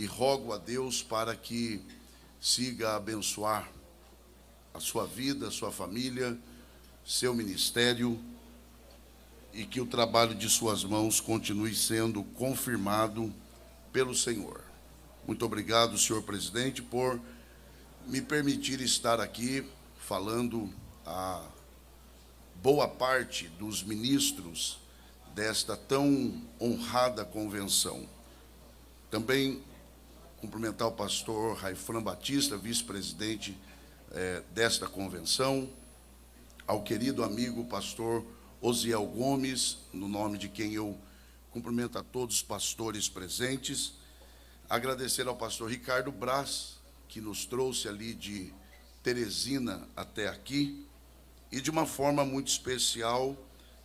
e rogo a Deus para que siga a abençoar a sua vida, a sua família, seu ministério, e que o trabalho de suas mãos continue sendo confirmado pelo Senhor. Muito obrigado, senhor presidente, por me permitir estar aqui falando a boa parte dos ministros desta tão honrada convenção. Também cumprimentar o pastor Raifran Batista, vice-presidente desta convenção, ao querido amigo pastor Osiel Gomes, no nome de quem eu cumprimento a todos os pastores presentes, agradecer ao pastor Ricardo Braz, que nos trouxe ali de Teresina até aqui, e de uma forma muito especial,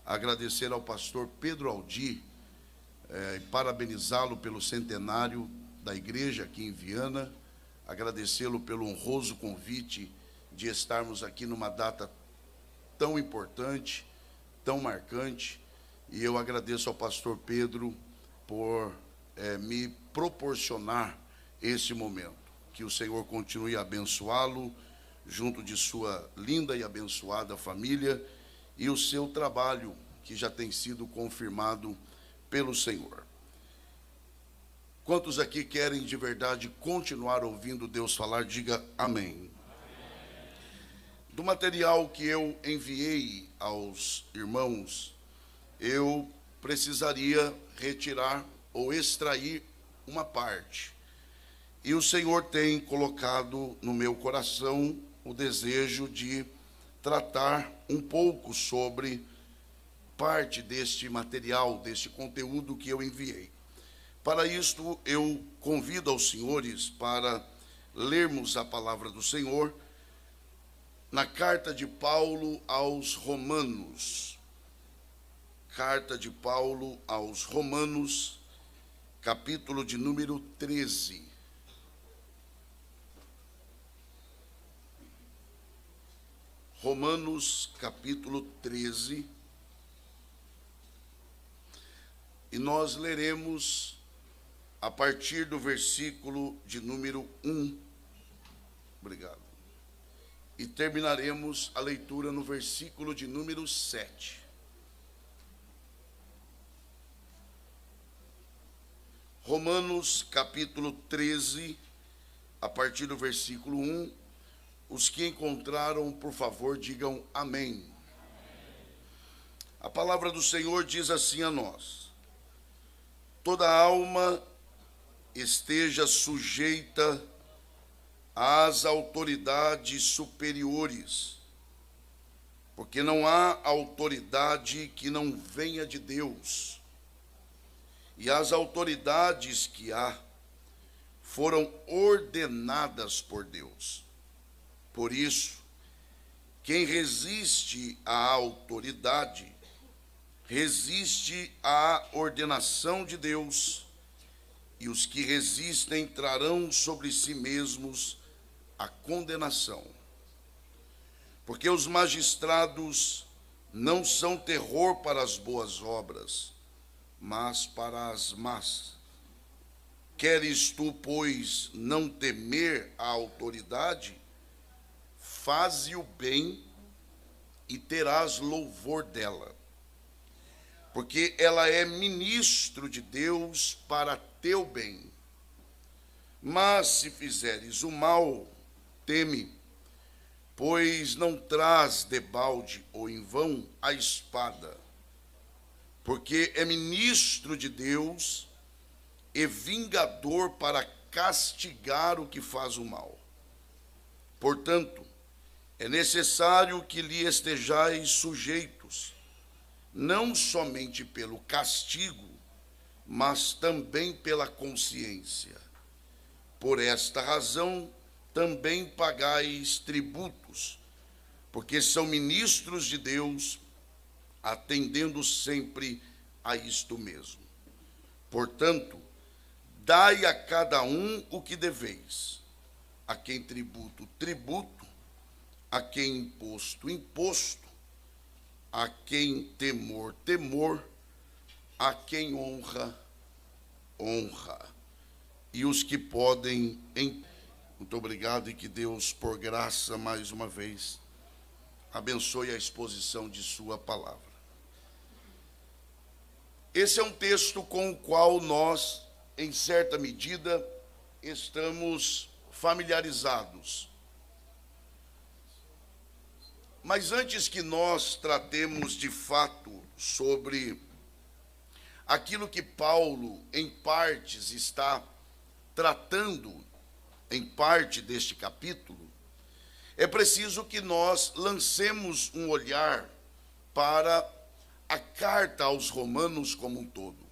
agradecer ao pastor Pedro Aldi, parabenizá-lo pelo centenário da igreja aqui em Viana, agradecê-lo pelo honroso convite de estarmos aqui numa data tão importante, tão marcante, e eu agradeço ao pastor Pedro por me proporcionar esse momento. Que o Senhor continue a abençoá-lo, junto de sua linda e abençoada família, e o seu trabalho, que já tem sido confirmado pelo Senhor. Quantos aqui querem de verdade continuar ouvindo Deus falar, diga amém. Do material que eu enviei aos irmãos, eu precisaria retirar ou extrair uma parte. E o Senhor tem colocado no meu coração o desejo de tratar um pouco sobre parte deste material, deste conteúdo que eu enviei. Para isto, eu convido aos senhores para lermos a palavra do Senhor na carta de Paulo aos Romanos. Carta de Paulo aos Romanos, capítulo de número 13. Romanos, capítulo 13. E nós leremos a partir do versículo de número 1. Obrigado. E terminaremos a leitura no versículo de número 7. Romanos, capítulo 13, a partir do versículo 1. Os que encontraram, por favor, digam amém. A palavra do Senhor diz assim a nós: toda alma esteja sujeita às autoridades superiores, porque não há autoridade que não venha de Deus, e as autoridades que há foram ordenadas por Deus. Por isso, quem resiste à autoridade, resiste à ordenação de Deus, e os que resistem trarão sobre si mesmos a condenação. Porque os magistrados não são terror para as boas obras, mas para as más. Queres tu, pois, não temer a autoridade? Faze o bem e terás louvor dela, porque ela é ministro de Deus para teu bem. Mas se fizeres o mal, teme, pois não traz debalde ou em vão a espada, porque é ministro de Deus e vingador para castigar o que faz o mal. Portanto, é necessário que lhe estejais sujeitos, não somente pelo castigo, mas também pela consciência. Por esta razão, também pagais tributos, porque são ministros de Deus, atendendo sempre a isto mesmo. Portanto, dai a cada um o que deveis, a quem tributo, tributo, a quem imposto, imposto, a quem temor, temor, a quem honra, honra. e os que podem. Muito obrigado, e que Deus, por graça, mais uma vez, abençoe a exposição de sua palavra. Esse é um texto com o qual nós, em certa medida, estamos familiarizados. Mas antes que nós tratemos de fato sobre aquilo que Paulo, em partes, está tratando, em parte deste capítulo, é preciso que nós lancemos um olhar para a carta aos Romanos como um todo.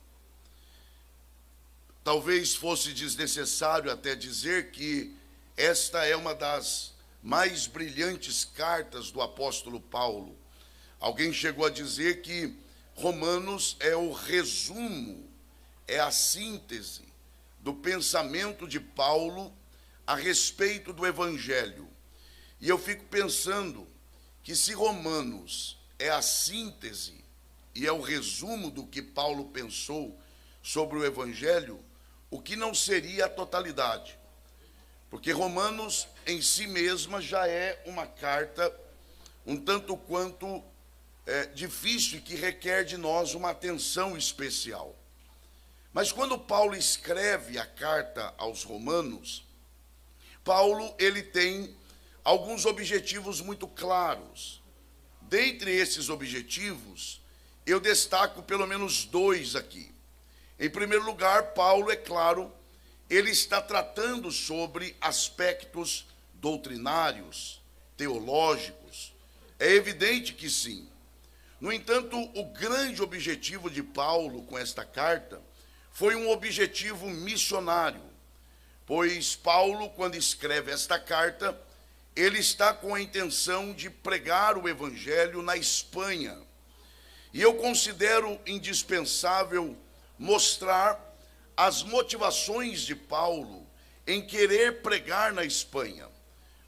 Talvez fosse desnecessário até dizer que esta é uma das mais brilhantes cartas do apóstolo Paulo. Alguém chegou a dizer que Romanos é o resumo, é a síntese do pensamento de Paulo a respeito do Evangelho. E eu fico pensando que se Romanos é a síntese e é o resumo do que Paulo pensou sobre o Evangelho, o que não seria a totalidade? Porque Romanos em si mesma já é uma carta um tanto quanto difícil e que requer de nós uma atenção especial. Mas quando Paulo escreve a carta aos Romanos, Paulo ele tem alguns objetivos muito claros. Dentre esses objetivos, eu destaco pelo menos dois aqui. Em primeiro lugar, Paulo, é claro, ele está tratando sobre aspectos doutrinários, teológicos. É evidente que sim. No entanto, o grande objetivo de Paulo com esta carta foi um objetivo missionário, pois Paulo, quando escreve esta carta, ele está com a intenção de pregar o Evangelho na Espanha. E eu considero indispensável mostrar as motivações de Paulo em querer pregar na Espanha.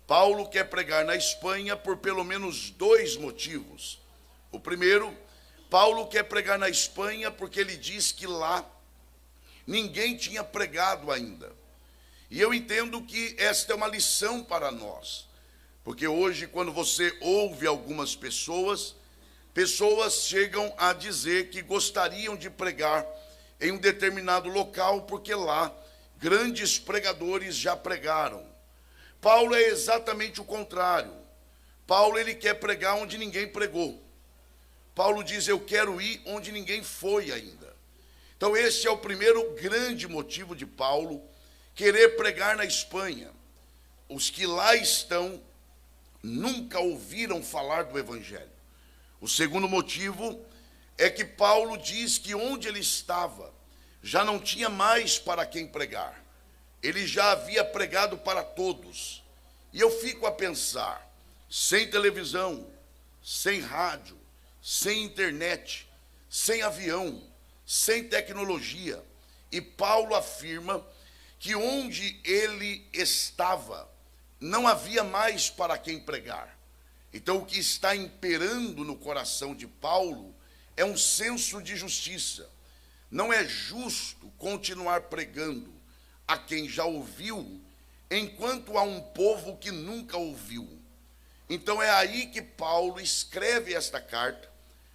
Paulo quer pregar na Espanha por pelo menos dois motivos. O primeiro, Paulo quer pregar na Espanha porque ele diz que lá ninguém tinha pregado ainda. E eu entendo que esta é uma lição para nós, porque hoje, quando você ouve algumas pessoas chegam a dizer que gostariam de pregar em um determinado local, porque lá grandes pregadores já pregaram. Paulo é exatamente o contrário. Paulo ele quer pregar onde ninguém pregou. Paulo diz, eu quero ir onde ninguém foi ainda. Então esse é o primeiro grande motivo de Paulo querer pregar na Espanha. Os que lá estão nunca ouviram falar do Evangelho. O segundo motivo é que Paulo diz que onde ele estava já não tinha mais para quem pregar. Ele já havia pregado para todos. E eu fico a pensar, sem televisão, sem rádio, sem internet, sem avião, sem tecnologia. E Paulo afirma que onde ele estava não havia mais para quem pregar. Então o que está imperando no coração de Paulo é um senso de justiça. Não é justo continuar pregando a quem já ouviu, enquanto há um povo que nunca ouviu. Então é aí que Paulo escreve esta carta,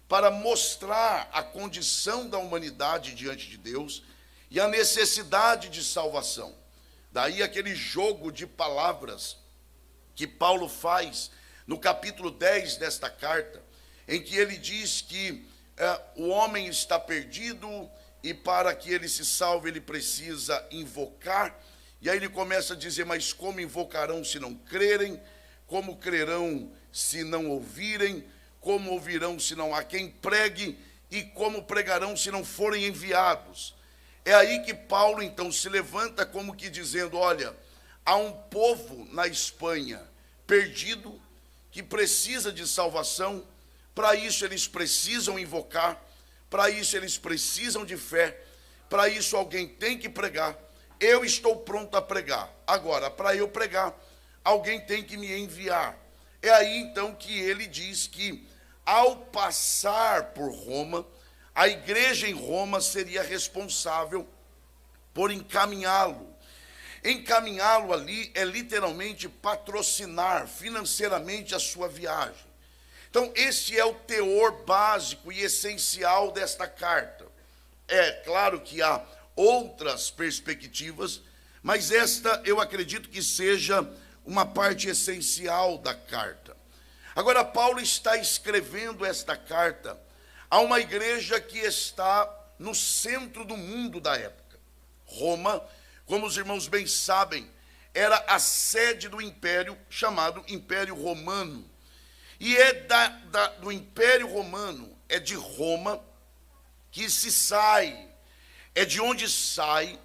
para mostrar a condição da humanidade diante de Deus e a necessidade de salvação. Daí aquele jogo de palavras que Paulo faz no capítulo 10 desta carta, em que ele diz que o homem está perdido e para que ele se salve ele precisa invocar. E aí ele começa a dizer, mas como invocarão se não crerem? Como crerão se não ouvirem? Como ouvirão se não há quem pregue? E como pregarão se não forem enviados? É aí que Paulo então se levanta como que dizendo, olha, há um povo na Espanha perdido, que precisa de salvação. Para isso eles precisam invocar, para isso eles precisam de fé, para isso alguém tem que pregar. Eu estou pronto a pregar. Agora, para eu pregar, alguém tem que me enviar. É aí então que ele diz que ao passar por Roma, a igreja em Roma seria responsável por encaminhá-lo. encaminhá-lo ali é literalmente patrocinar financeiramente a sua viagem. Então, esse é o teor básico e essencial desta carta. É claro que há outras perspectivas, mas esta eu acredito que seja uma parte essencial da carta. Agora, Paulo está escrevendo esta carta a uma igreja que está no centro do mundo da época. Roma, como os irmãos bem sabem, era a sede do império chamado Império Romano. E é do Império Romano, é de Roma que se sai, é de onde saem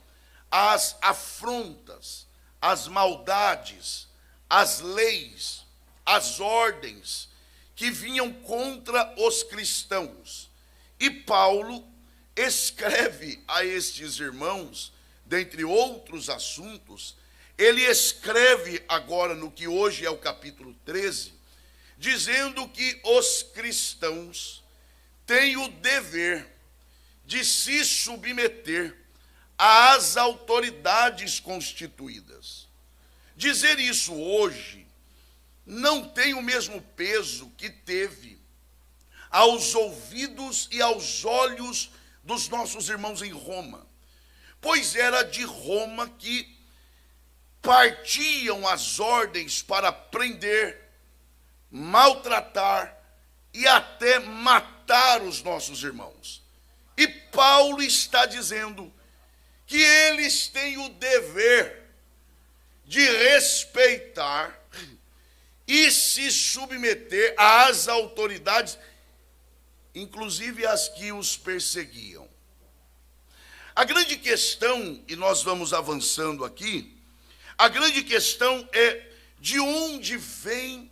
as afrontas, as maldades, as leis, as ordens que vinham contra os cristãos. E Paulo escreve a estes irmãos, dentre outros assuntos, ele escreve agora no que hoje é o capítulo 13, dizendo que os cristãos têm o dever de se submeter às autoridades constituídas. Dizer isso hoje não tem o mesmo peso que teve aos ouvidos e aos olhos dos nossos irmãos em Roma, pois era de Roma que partiam as ordens para prender, maltratar e até matar os nossos irmãos. E Paulo está dizendo que eles têm o dever de respeitar e se submeter às autoridades, inclusive as que os perseguiam. A grande questão, e nós vamos avançando aqui, a grande questão é de onde vem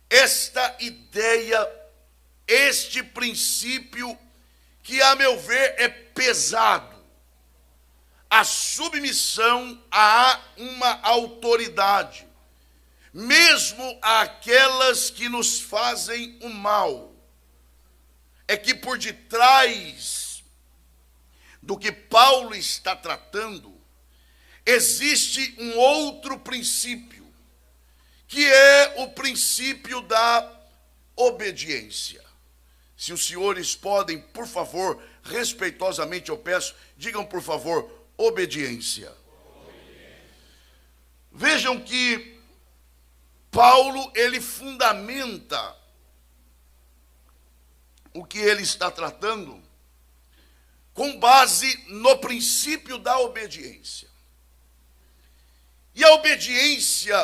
esta ideia, este princípio que, a meu ver, é pesado. A submissão a uma autoridade, mesmo àquelas que nos fazem o mal. É que por detrás do que Paulo está tratando, existe um outro princípio, que é o princípio da obediência. Se os senhores podem, por favor, respeitosamente eu peço, digam por favor, obediência. Vejam que Paulo, ele fundamenta o que ele está tratando com base no princípio da obediência. E a obediência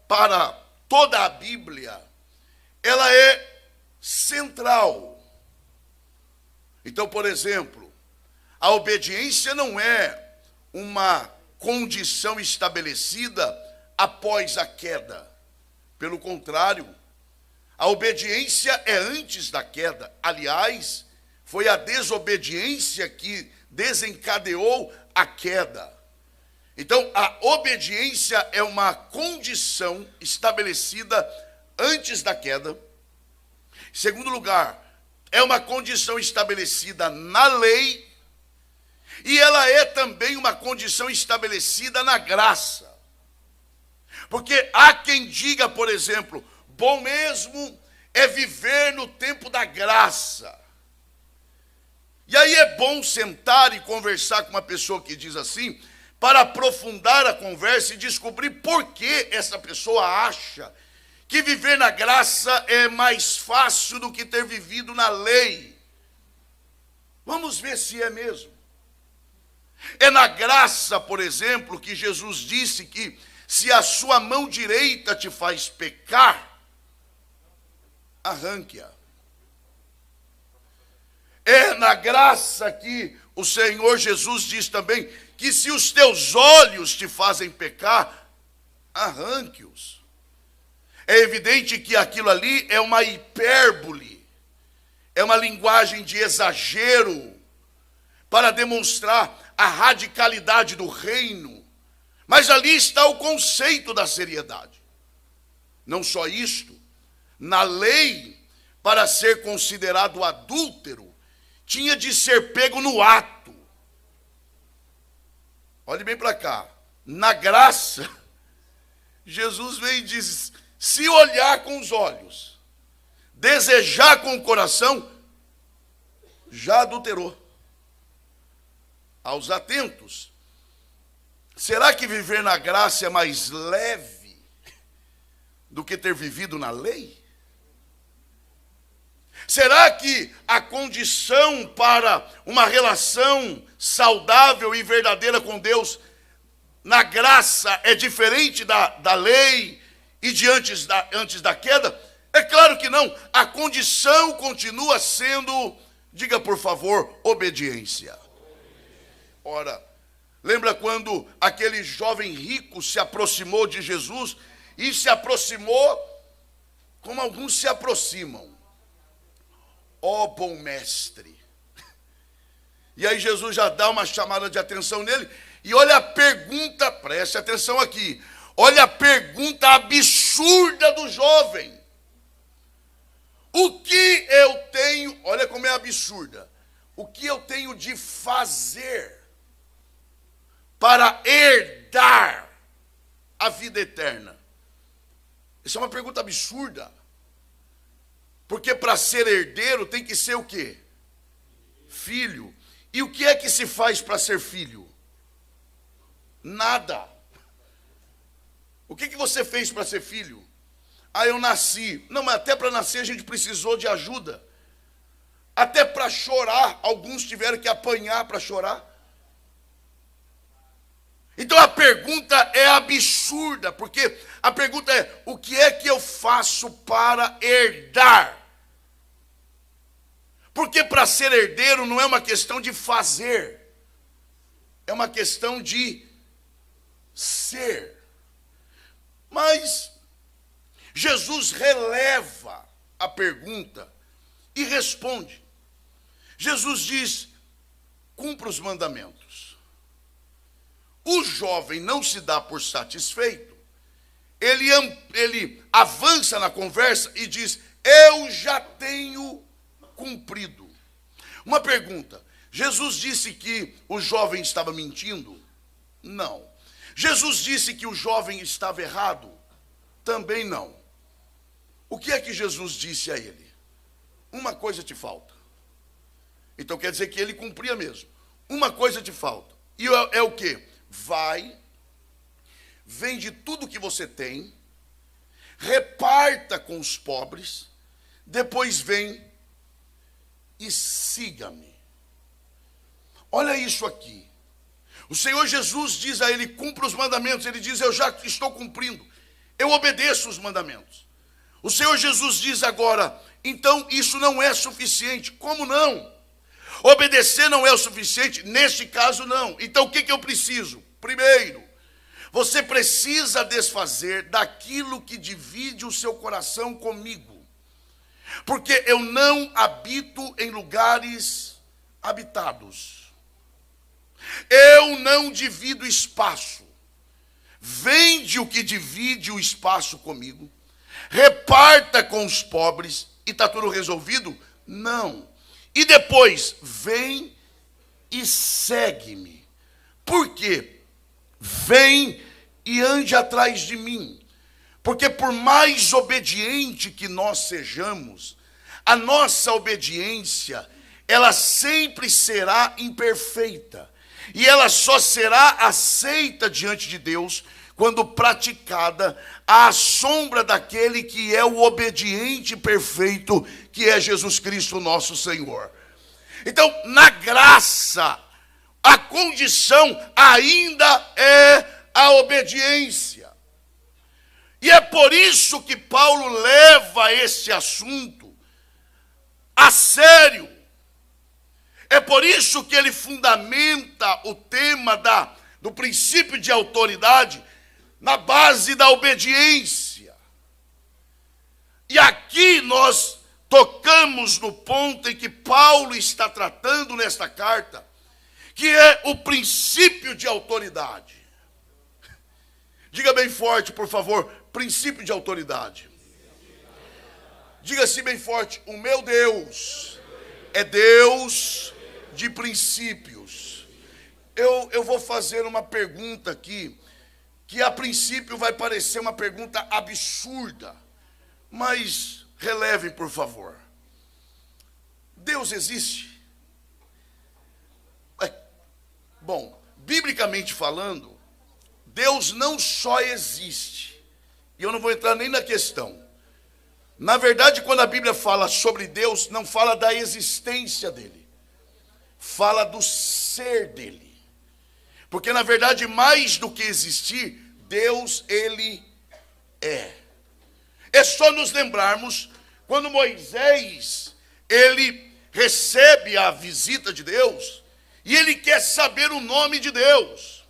para toda a Bíblia, ela é central. Então, por exemplo, a obediência não é uma condição estabelecida após a queda. Pelo contrário, a obediência é antes da queda. Aliás, foi a desobediência que desencadeou a queda. Então, a obediência é uma condição estabelecida antes da queda. Em segundo lugar, é uma condição estabelecida na lei. E ela é também uma condição estabelecida na graça. Porque há quem diga, por exemplo, bom mesmo é viver no tempo da graça. E aí é bom sentar e conversar com uma pessoa que diz assim, para aprofundar a conversa e descobrir por que essa pessoa acha que viver na graça é mais fácil do que ter vivido na lei. Vamos ver se é mesmo. É na graça, por exemplo, que Jesus disse que se a sua mão direita te faz pecar, arranque-a. É na graça que o Senhor Jesus diz também que se os teus olhos te fazem pecar, arranque-os. É evidente que aquilo ali é uma hipérbole, é uma linguagem de exagero para demonstrar a radicalidade do reino. Mas ali está o conceito da seriedade. Não só isto, na lei, para ser considerado adúltero, tinha de ser pego no ato. Olhe bem para cá. Na graça, Jesus vem e diz: se olhar com os olhos, desejar com o coração, já adulterou. Aos atentos, será que viver na graça é mais leve do que ter vivido na lei? Será que a condição para uma relação saudável e verdadeira com Deus na graça é diferente da lei e de antes da queda? É claro que não. A condição continua sendo, diga por favor, obediência. Ora, lembra quando aquele jovem rico se aproximou de Jesus e se aproximou como alguns se aproximam? Ó bom mestre. E aí Jesus já dá uma chamada de atenção nele. E olha a pergunta, preste atenção aqui. Olha a pergunta absurda do jovem. O que eu tenho, olha como é absurda. O que eu tenho de fazer para herdar a vida eterna? Essa é uma pergunta absurda. Porque para ser herdeiro tem que ser o quê? Filho. E o que é que se faz para ser filho? Nada. O que você fez para ser filho? Ah, eu nasci. Não, mas até para nascer a gente precisou de ajuda. Até para chorar, alguns tiveram que apanhar para chorar. Então a pergunta é absurda, porque a pergunta é: o que é que eu faço para herdar? Porque para ser herdeiro não é uma questão de fazer, é uma questão de ser. Mas Jesus releva a pergunta e responde. Jesus diz: cumpra os mandamentos. O jovem não se dá por satisfeito. Ele avança na conversa e diz: eu já tenho cumprido. Uma pergunta: Jesus disse que o jovem estava mentindo? Não. Jesus disse que o jovem estava errado? Também não. O que é que Jesus disse a ele? Uma coisa te falta. Então quer dizer que ele cumpria mesmo. Uma coisa te falta. E é o quê? Vai, vende tudo que você tem, reparta com os pobres, depois vem e siga-me. Olha isso aqui. O Senhor Jesus diz a ele: cumpra os mandamentos. Ele diz: eu já estou cumprindo, eu obedeço os mandamentos. O Senhor Jesus diz agora: então isso não é suficiente. Como não? Obedecer não é o suficiente? Neste caso não. Então o que eu preciso? Primeiro, você precisa desfazer daquilo que divide o seu coração comigo. Porque eu não habito em lugares habitados. Eu não divido espaço. Vende o que divide o espaço comigo. Reparta com os pobres e está tudo resolvido? Não. E depois, vem e segue-me. Por quê? Vem e ande atrás de mim. Porque por mais obediente que nós sejamos, a nossa obediência, ela sempre será imperfeita. E ela só será aceita diante de Deus quando praticada à sombra daquele que é o obediente perfeito, que é Jesus Cristo nosso Senhor. Então, na graça, a condição ainda é a obediência. E é por isso que Paulo leva esse assunto a sério. É por isso que ele fundamenta o tema do princípio de autoridade na base da obediência. E aqui nós tocamos no ponto em que Paulo está tratando nesta carta, que é o princípio de autoridade. Diga bem forte, por favor, princípio de autoridade. Diga assim bem forte: o meu Deus é Deus de princípios. Eu vou fazer uma pergunta aqui que a princípio vai parecer uma pergunta absurda, mas relevem, por favor. Deus existe? Bom, biblicamente falando, Deus não só existe, e eu não vou entrar nem na questão. Na verdade, quando a Bíblia fala sobre Deus, não fala da existência dele, fala do ser dele. Porque, na verdade, mais do que existir, Deus, ele é. É só nos lembrarmos, quando Moisés, ele recebe a visita de Deus, e ele quer saber o nome de Deus.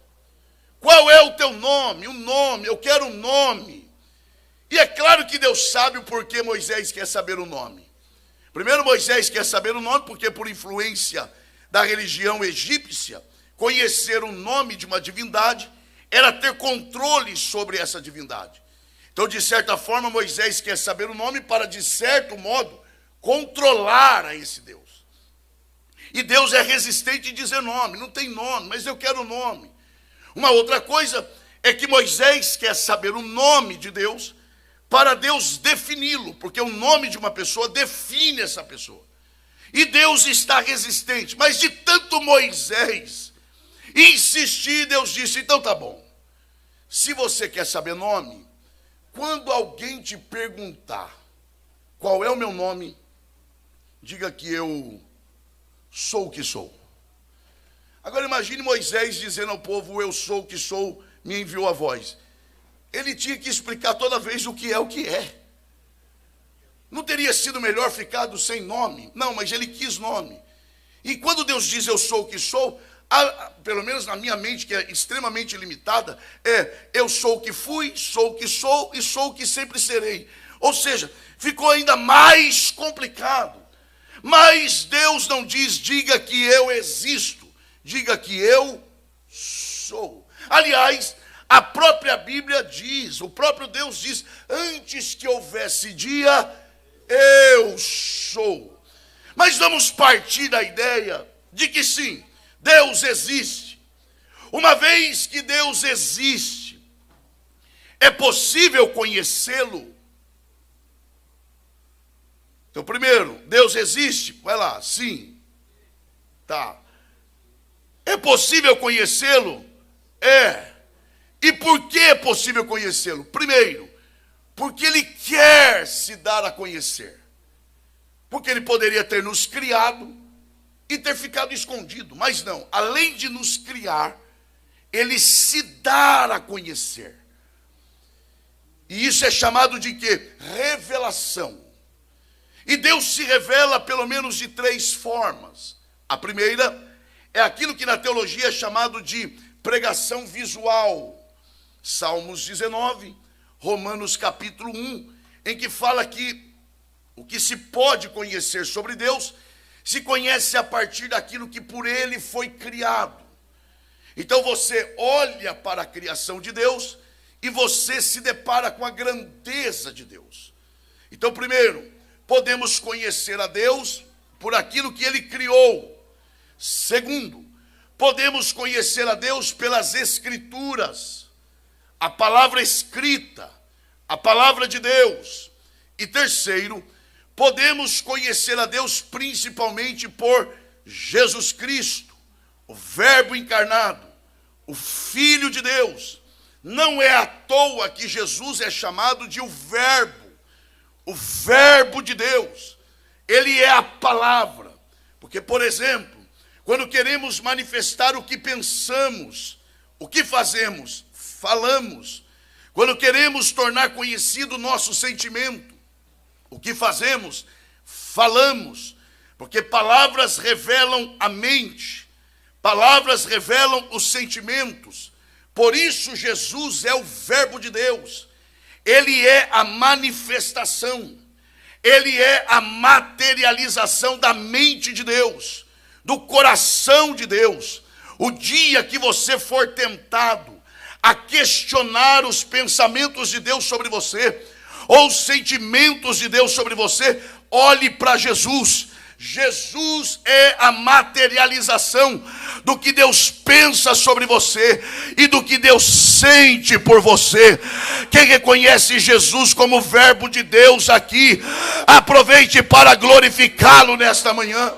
Qual é o teu nome? Um nome, eu quero um nome. E é claro que Deus sabe o porquê Moisés quer saber o nome. Primeiro, Moisés quer saber o nome porque, por influência da religião egípcia, conhecer o nome de uma divindade era ter controle sobre essa divindade. Então, de certa forma, Moisés quer saber o nome para, de certo modo, controlar a esse Deus. E Deus é resistente em dizer nome, não tem nome, mas eu quero o nome. Uma outra coisa é que Moisés quer saber o nome de Deus para Deus defini-lo, porque o nome de uma pessoa define essa pessoa. E Deus está resistente, mas de tanto Moisés insistir, Deus disse, então tá bom. Se você quer saber nome, quando alguém te perguntar qual é o meu nome, diga que eu sou o que sou. Agora imagine Moisés dizendo ao povo, eu sou o que sou, me enviou a voz. Ele tinha que explicar toda vez o que é. Não teria sido melhor ficado sem nome? Não, mas ele quis nome. E quando Deus diz eu sou o que sou, pelo menos na minha mente, que é extremamente limitada, eu sou o que fui, sou o que sou e sou o que sempre serei. Ou seja, ficou ainda mais complicado. Mas Deus não diz, diga que eu existo, diga que eu sou. Aliás, a própria Bíblia diz, o próprio Deus diz, antes que houvesse dia, eu sou. Mas vamos partir da ideia de que sim, Deus existe. Uma vez que Deus existe, é possível conhecê-lo? Então, primeiro, Deus existe? Vai lá, sim. Tá. É possível conhecê-lo? É. E por que é possível conhecê-lo? Primeiro, porque ele quer se dar a conhecer. Porque ele poderia ter nos criado e ter ficado escondido. Mas não, além de nos criar, ele se dar a conhecer. E isso é chamado de quê? Revelação. E Deus se revela pelo menos de 3 formas. A primeira é aquilo que na teologia é chamado de pregação visual. Salmos 19, Romanos capítulo 1, em que fala que o que se pode conhecer sobre Deus, se conhece a partir daquilo que por ele foi criado. Então você olha para a criação de Deus e você se depara com a grandeza de Deus. Então, primeiro, podemos conhecer a Deus por aquilo que ele criou. Segundo, podemos conhecer a Deus pelas Escrituras, a palavra escrita, a palavra de Deus. E terceiro, podemos conhecer a Deus principalmente por Jesus Cristo, o Verbo encarnado, o Filho de Deus. Não é à toa que Jesus é chamado de o Verbo de Deus. Ele é a palavra. Porque, por exemplo, quando queremos manifestar o que pensamos, o que fazemos? Falamos. Quando queremos tornar conhecido o nosso sentimento, o que fazemos? Falamos. Porque palavras revelam a mente, palavras revelam os sentimentos. Por isso Jesus é o Verbo de Deus. Ele é a manifestação, ele é a materialização da mente de Deus, do coração de Deus. O dia que você for tentado a questionar os pensamentos de Deus sobre você, ou os sentimentos de Deus sobre você, olhe para Jesus. Jesus é a materialização do que Deus pensa sobre você e do que Deus sente por você. Quem reconhece Jesus como verbo de Deus aqui, aproveite para glorificá-lo nesta manhã.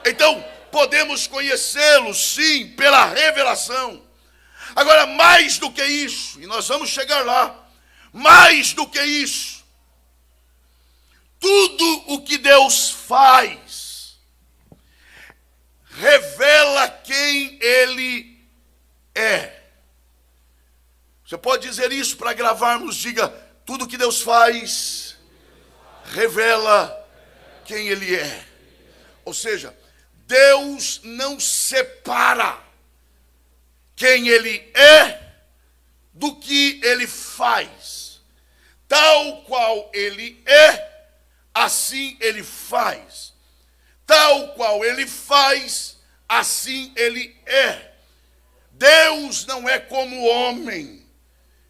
Então, podemos conhecê-lo, sim, pela revelação. Agora, mais do que isso, e nós vamos chegar lá, mais do que isso, tudo o que Deus faz revela quem Ele é. Você pode dizer isso para gravarmos, diga, tudo que Deus faz revela quem Ele é. Ou seja, Deus não separa quem Ele é do que Ele faz. Tal qual Ele é, assim Ele faz. Tal qual Ele faz, assim Ele é. Deus não é como o homem.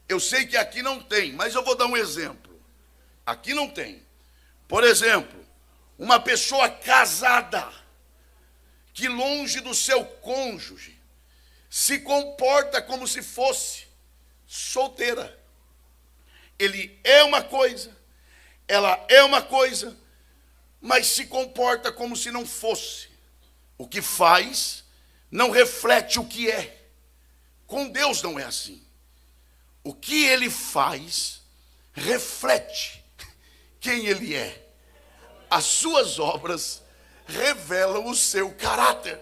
Eu sei que aqui não tem, mas eu vou dar um exemplo. Aqui não tem. Por exemplo, uma pessoa casada, que longe do seu cônjuge, se comporta como se fosse solteira. Ele é uma coisa, ela é uma coisa, mas se comporta como se não fosse. O que faz não reflete o que é. Com Deus não é assim. O que Ele faz reflete quem Ele é. As suas obras revelam o seu caráter.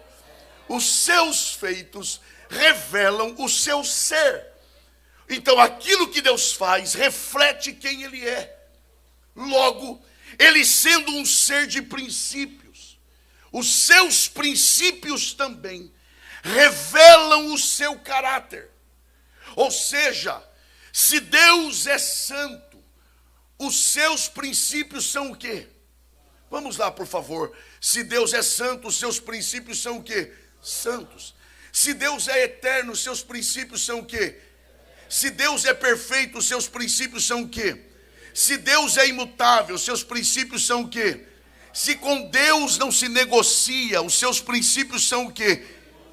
Os seus feitos revelam o seu ser. Então, aquilo que Deus faz reflete quem Ele é. Logo, Ele sendo um ser de princípios, os seus princípios também revelam o seu caráter. Ou seja, se Deus é santo, os seus princípios são o quê? Vamos lá, por favor. Se Deus é santo, os seus princípios são o quê? Santos. Se Deus é eterno, os seus princípios são o quê? Se Deus é perfeito, os seus princípios são o quê? Se Deus é imutável, os seus princípios são o quê? Se com Deus não se negocia, os seus princípios são o quê?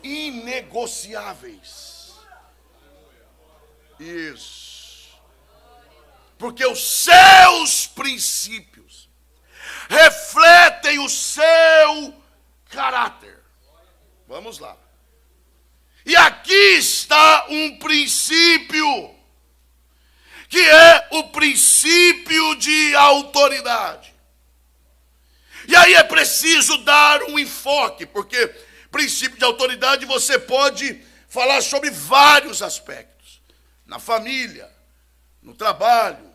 Inegociáveis. Isso. Porque os seus princípios refletem o seu caráter. Vamos lá. E aqui está um princípio, que é o princípio de autoridade. E aí é preciso dar um enfoque, porque princípio de autoridade você pode falar sobre vários aspectos. Na família, no trabalho,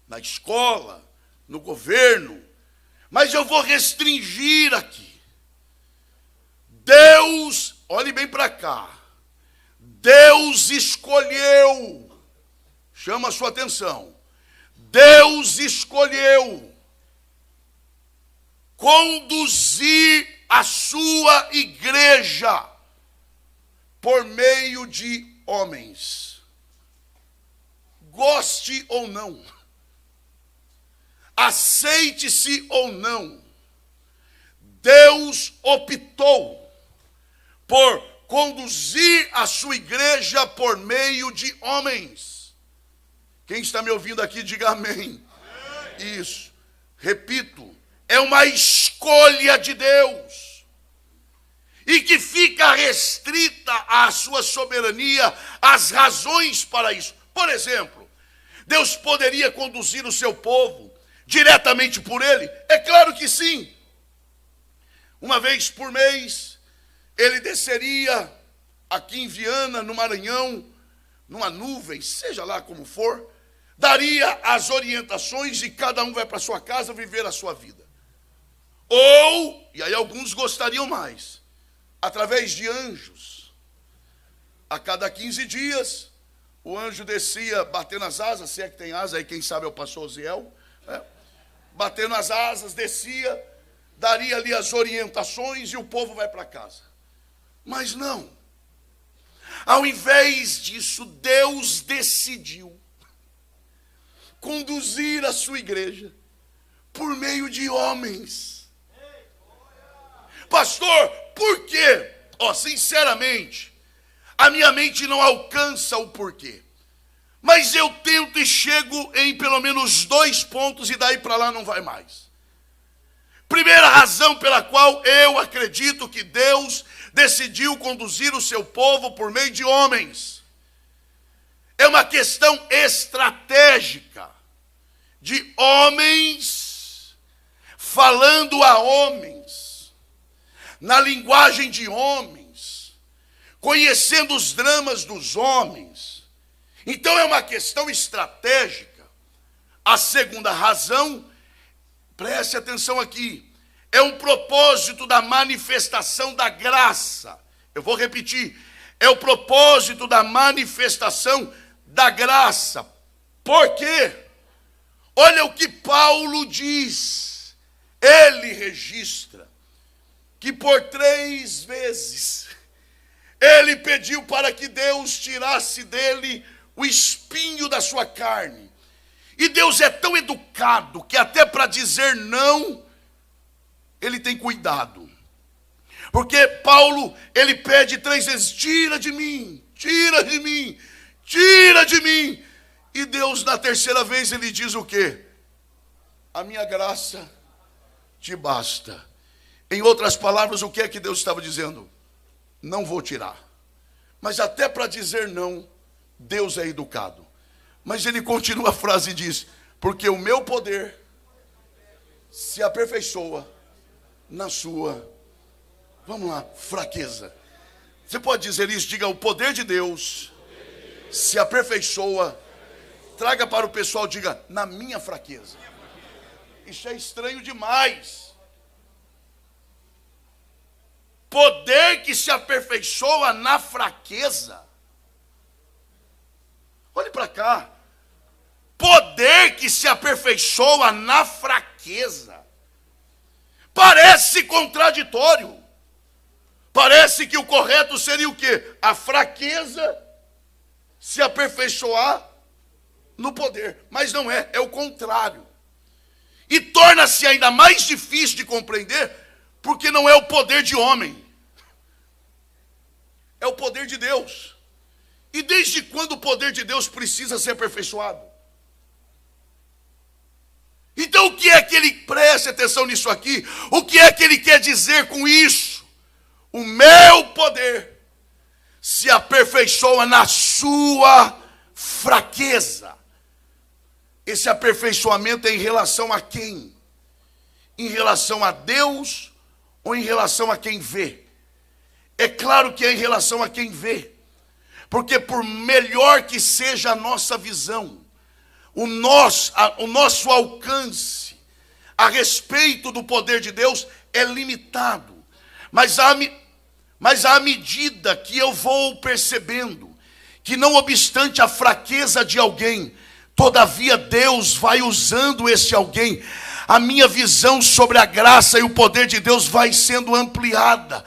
na escola, no governo. Mas eu vou restringir aqui. Deus, olhe bem para cá. Deus escolheu, chama a sua atenção. Deus escolheu conduzir a sua igreja por meio de homens. Goste ou não, aceite-se ou não, Deus optou por conduzir a sua igreja por meio de homens. Quem está me ouvindo aqui, diga amém. Isso, repito, é uma escolha de Deus, e que fica restrita à sua soberania, as razões para isso. Por exemplo, Deus poderia conduzir o seu povo diretamente por ele? É claro que sim. Uma vez por mês, ele desceria aqui em Viana, no Maranhão, numa nuvem, seja lá como for, daria as orientações e cada um vai para sua casa viver a sua vida. Ou, e aí alguns gostariam mais, através de anjos. A cada 15 dias, o anjo descia batendo as asas, se é que tem asa, aí quem sabe é o pastor Ziel, batendo as asas, descia, daria ali as orientações e o povo vai para casa. Mas não. Ao invés disso, Deus decidiu conduzir a sua igreja por meio de homens. Pastor, por quê? Sinceramente, a minha mente não alcança o porquê. Mas eu tento e chego em pelo menos 2 pontos e daí para lá não vai mais. Primeira razão pela qual eu acredito que Deus decidiu conduzir o seu povo por meio de homens. É uma questão estratégica de homens falando a homens, na linguagem de homens, conhecendo os dramas dos homens. Então é uma questão estratégica. A segunda razão, preste atenção aqui, é um propósito da manifestação da graça. Eu vou repetir, é o propósito da manifestação da graça. Por quê? Olha o que Paulo diz. Ele registra que por 3 vezes ele pediu para que Deus tirasse dele o espinho da sua carne. E Deus é tão educado que até para dizer não, ele tem cuidado. Porque Paulo, ele pede 3 vezes, tira de mim, tira de mim, tira de mim. E Deus na 3ª vez ele diz o quê? A minha graça te basta. Em outras palavras, o que é que Deus estava dizendo? Não vou tirar. Mas até para dizer não, Deus é educado. Mas ele continua a frase e diz, porque o meu poder se aperfeiçoa na sua, vamos lá, fraqueza. Você pode dizer isso? Diga, o poder de Deus se aperfeiçoa. Traga para o pessoal, diga, na minha fraqueza. Isso é estranho demais. Poder que se aperfeiçoa na fraqueza. Olhe para cá. Poder que se aperfeiçoa na fraqueza. Parece contraditório. Parece que o correto seria o quê? A fraqueza se aperfeiçoar no poder. Mas não é, é o contrário. E torna-se ainda mais difícil de compreender, porque não é o poder de homem. É o poder de Deus. E desde quando o poder de Deus precisa ser aperfeiçoado? Então o que é que ele, preste atenção nisso aqui, o que é que ele quer dizer com isso? O meu poder se aperfeiçoa na sua fraqueza. Esse aperfeiçoamento é em relação a quem? Em relação a Deus ou em relação a quem vê? É claro que é em relação a quem vê. Porque por melhor que seja a nossa visão, o nosso alcance a respeito do poder de Deus é limitado. Mas à medida que eu vou percebendo que não obstante a fraqueza de alguém, todavia Deus vai usando esse alguém, a minha visão sobre a graça e o poder de Deus vai sendo ampliada.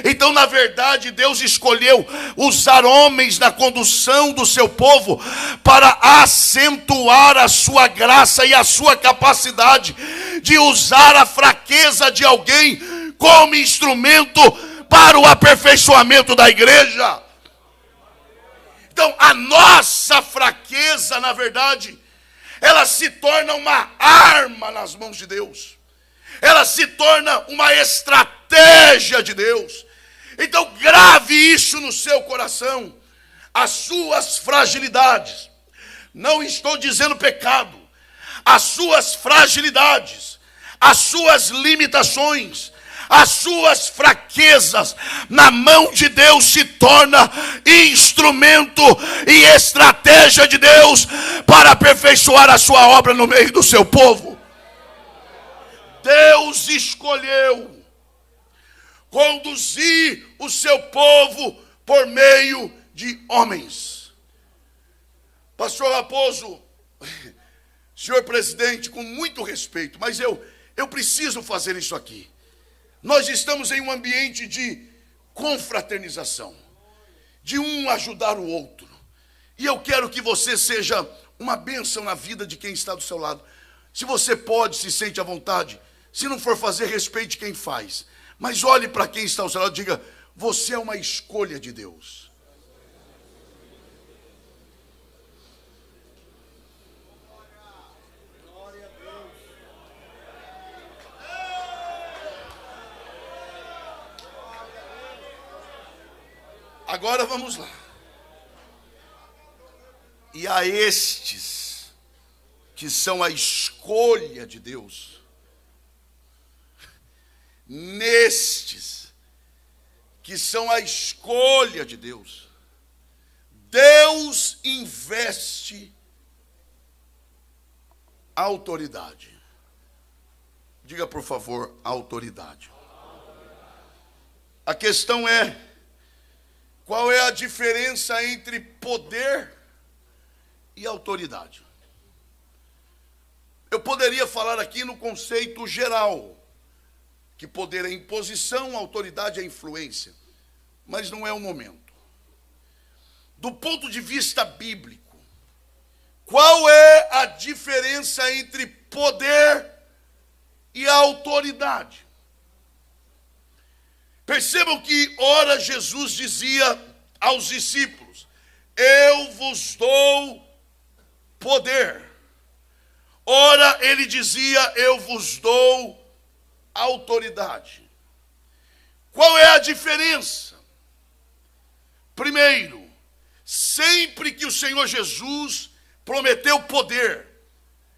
Então, na verdade, Deus escolheu usar homens na condução do seu povo para acentuar a sua graça e a sua capacidade de usar a fraqueza de alguém como instrumento para o aperfeiçoamento da igreja. Então, a nossa fraqueza, na verdade, ela se torna uma arma nas mãos de Deus. Ela se torna uma estratégia de Deus. Então grave isso no seu coração. As suas fragilidades, não estou dizendo pecado, as suas fragilidades, as suas limitações, as suas fraquezas, na mão de Deus se torna instrumento e estratégia de Deus para aperfeiçoar a sua obra no meio do seu povo. Deus escolheu conduzir o seu povo por meio de homens. Pastor Raposo, senhor presidente, com muito respeito, mas eu preciso fazer isso aqui. Nós estamos em um ambiente de confraternização, de um ajudar o outro. E eu quero que você seja uma bênção na vida de quem está do seu lado. Se você pode, se sente à vontade. Se não for fazer, respeite quem faz. Mas olhe para quem está ao seu lado e diga: você é uma escolha de Deus. Agora vamos lá. E a estes que são a escolha de Deus, nestes que são a escolha de Deus, Deus investe autoridade. Diga, por favor, autoridade. A questão é: qual é a diferença entre poder e autoridade? Eu poderia falar aqui no conceito geral, que poder é imposição, autoridade é influência, mas não é o momento. Do ponto de vista bíblico, qual é a diferença entre poder e autoridade? Percebam que, ora, Jesus dizia aos discípulos: eu vos dou poder. Ora, ele dizia: eu vos dou autoridade. Qual é a diferença? Primeiro, sempre que o Senhor Jesus prometeu poder,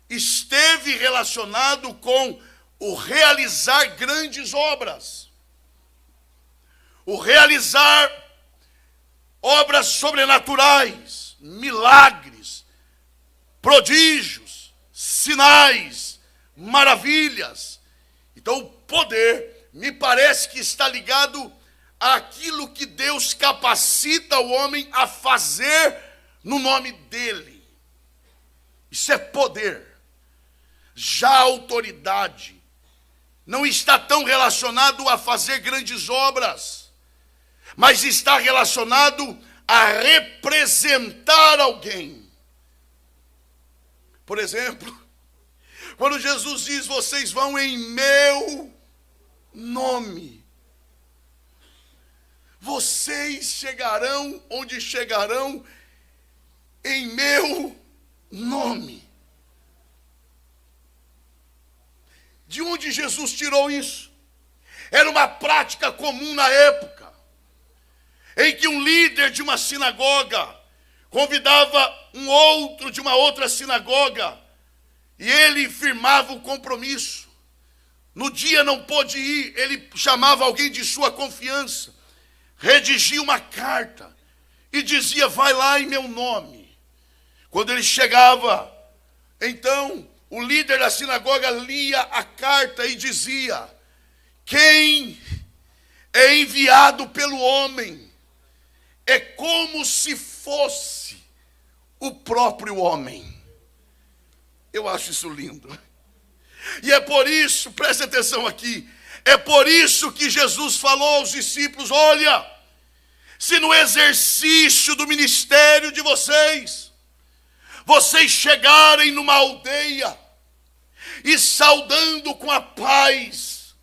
esteve relacionado com o realizar grandes obras. O realizar obras sobrenaturais, milagres, prodígios, sinais, maravilhas. Então, o poder me parece que está ligado àquilo que Deus capacita o homem a fazer no nome dele. Isso é poder. Já a autoridade não está tão relacionado a fazer grandes obras, mas está relacionado a representar alguém. Por exemplo, quando Jesus diz: vocês vão em meu nome, vocês chegarão onde chegarão em meu nome. De onde Jesus tirou isso? Era uma prática comum na época, em que um líder de uma sinagoga convidava um outro de uma outra sinagoga, e ele firmava o compromisso. No dia não pôde ir, ele chamava alguém de sua confiança, redigia uma carta e dizia: vai lá em meu nome. Quando ele chegava, então o líder da sinagoga lia a carta e dizia: quem é enviado pelo homem é como se fosse o próprio homem. Eu acho isso lindo. E é por isso, preste atenção aqui, é por isso que Jesus falou aos discípulos: olha, se no exercício do ministério de vocês chegarem numa aldeia e saudando com a paz,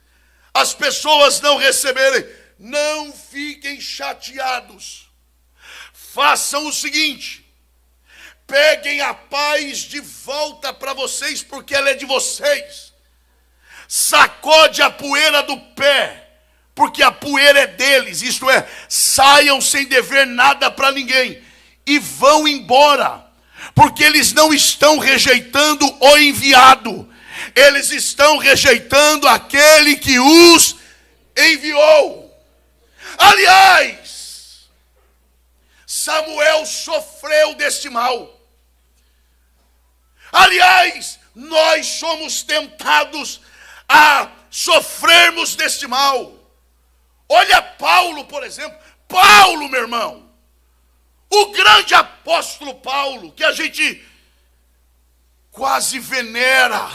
as pessoas não receberem, não fiquem chateados. Façam o seguinte: peguem a paz de volta para vocês, porque ela é de vocês. Sacode a poeira do pé, porque a poeira é deles. Isto é, saiam sem dever nada para ninguém e vão embora, porque eles não estão rejeitando o enviado, eles estão rejeitando aquele que os enviou. Aliás, Samuel sofreu deste mal. Aliás, nós somos tentados a sofrermos deste mal. Olha Paulo, por exemplo. Paulo, meu irmão, o grande apóstolo Paulo, que a gente quase venera.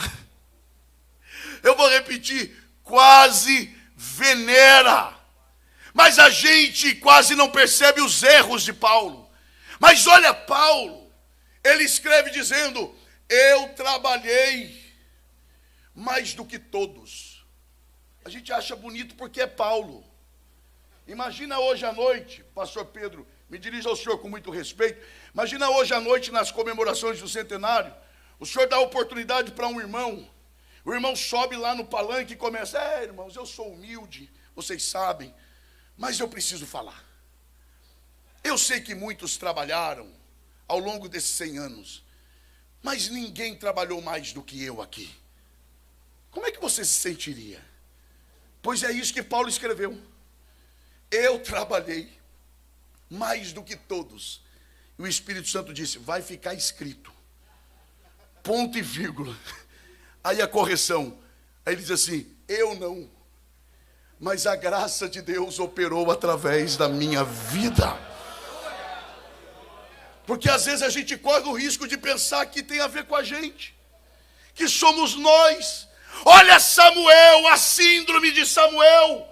Eu vou repetir: quase venera. Mas a gente quase não percebe os erros de Paulo. Mas olha Paulo, ele escreve dizendo: eu trabalhei mais do que todos. A gente acha bonito porque é Paulo. Imagina hoje à noite, pastor Pedro, me dirijo ao senhor com muito respeito. Imagina hoje à noite, nas comemorações do centenário, o senhor dá oportunidade para um irmão. O irmão sobe lá no palanque e começa: irmãos, eu sou humilde, vocês sabem, mas eu preciso falar. Eu sei que muitos trabalharam ao longo desses 100 anos, mas ninguém trabalhou mais do que eu aqui. Como é que você se sentiria? Pois é isso que Paulo escreveu. Eu trabalhei mais do que todos. E o Espírito Santo disse: vai ficar escrito. Ponto e vírgula. Aí a correção. Aí ele diz assim: eu não. Mas a graça de Deus operou através da minha vida. Porque às vezes a gente corre o risco de pensar que tem a ver com a gente, que somos nós. Olha Samuel, a síndrome de Samuel.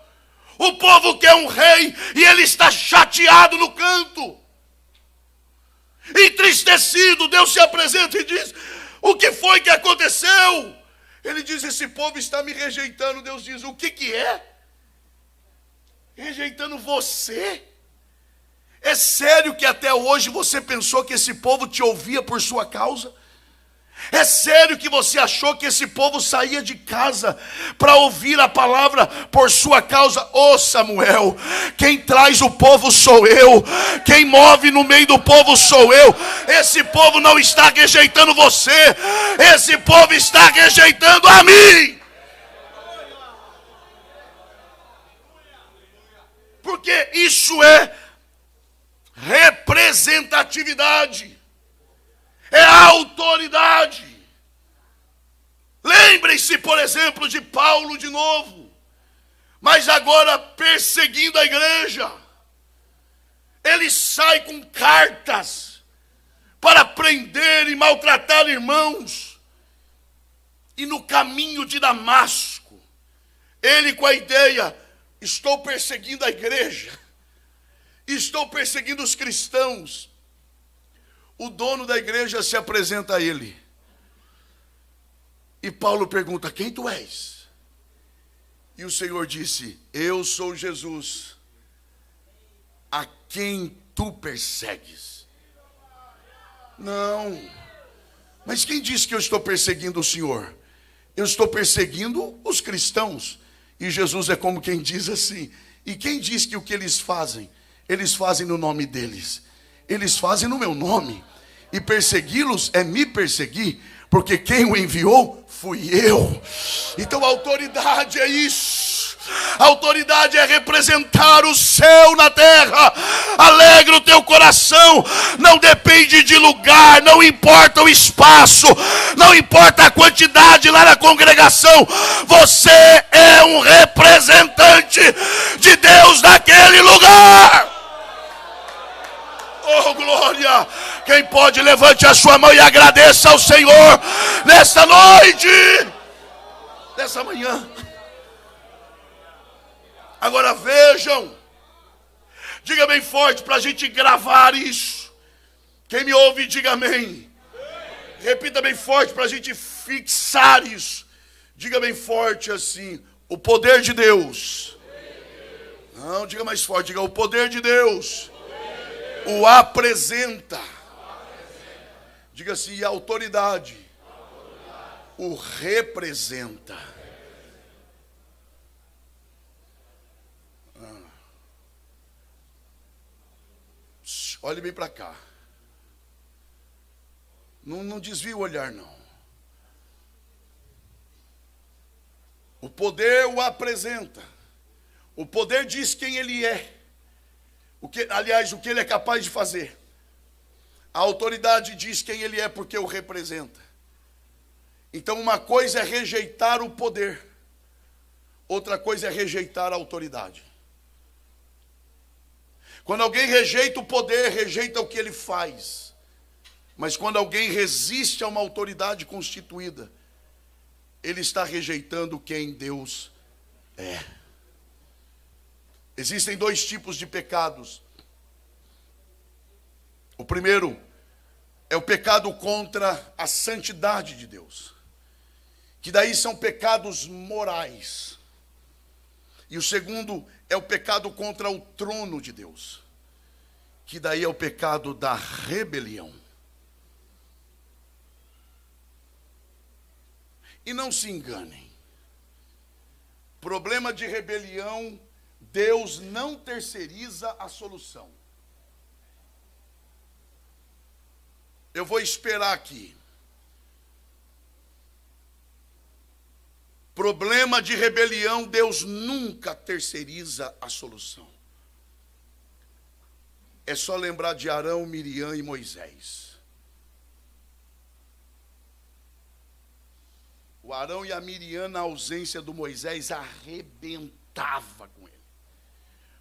O povo quer um rei e ele está chateado no canto, entristecido. Deus se apresenta e diz: o que foi que aconteceu? Ele diz: esse povo está me rejeitando. Deus diz: o que é? Rejeitando você? É sério que até hoje você pensou que esse povo te ouvia por sua causa? É sério que você achou que esse povo saía de casa para ouvir a palavra por sua causa? Ô Samuel, quem traz o povo sou eu, quem move no meio do povo sou eu. Esse povo não está rejeitando você, esse povo está rejeitando a mim. Porque isso é representatividade, é autoridade. Lembrem-se, por exemplo, de Paulo de novo, mas agora perseguindo a igreja. Ele sai com cartas para prender e maltratar irmãos. E no caminho de Damasco, ele com a ideia: estou perseguindo a igreja, estou perseguindo os cristãos. O dono da igreja se apresenta a ele. E Paulo pergunta: quem tu és? E o Senhor disse: eu sou Jesus, a quem tu persegues. Não, mas quem disse que eu estou perseguindo o Senhor? Eu estou perseguindo os cristãos. E Jesus é como quem diz assim: e quem diz que o que eles fazem no nome deles? Eles fazem no meu nome. E persegui-los é me perseguir, porque quem o enviou fui eu. Então a autoridade é isso. A autoridade é representar o céu na terra. Alegra o teu coração. Não depende de lugar, não importa o espaço, não importa a quantidade lá na congregação. Você é um representante de Deus naquele lugar. Oh, glória! Quem pode, levante a sua mão e agradeça ao Senhor nesta noite, nessa manhã. Agora vejam, diga bem forte para a gente gravar isso. Quem me ouve, diga amém. Repita bem forte para a gente fixar isso. Diga bem forte assim: o poder de Deus. Não, diga mais forte, diga: o poder de Deus o apresenta. Diga assim: e a autoridade o representa. Olhe bem para cá. Não desvie o olhar, não. O poder o apresenta. O poder diz quem ele é. O que ele é capaz de fazer. A autoridade diz quem ele é porque o representa. Então uma coisa é rejeitar o poder, outra coisa é rejeitar a autoridade. Quando alguém rejeita o poder, rejeita o que ele faz. Mas quando alguém resiste a uma autoridade constituída, ele está rejeitando quem Deus é. Existem dois tipos de pecados. O primeiro é o pecado contra a santidade de Deus, que daí são pecados morais. E o segundo é o pecado contra o trono de Deus, que daí é o pecado da rebelião. E não se enganem, problema de rebelião, Deus não terceiriza a solução. Eu vou esperar aqui. Problema de rebelião, Deus nunca terceiriza a solução. É só lembrar de Arão, Miriam e Moisés. O Arão e a Miriam, na ausência do Moisés, arrebentava com ele.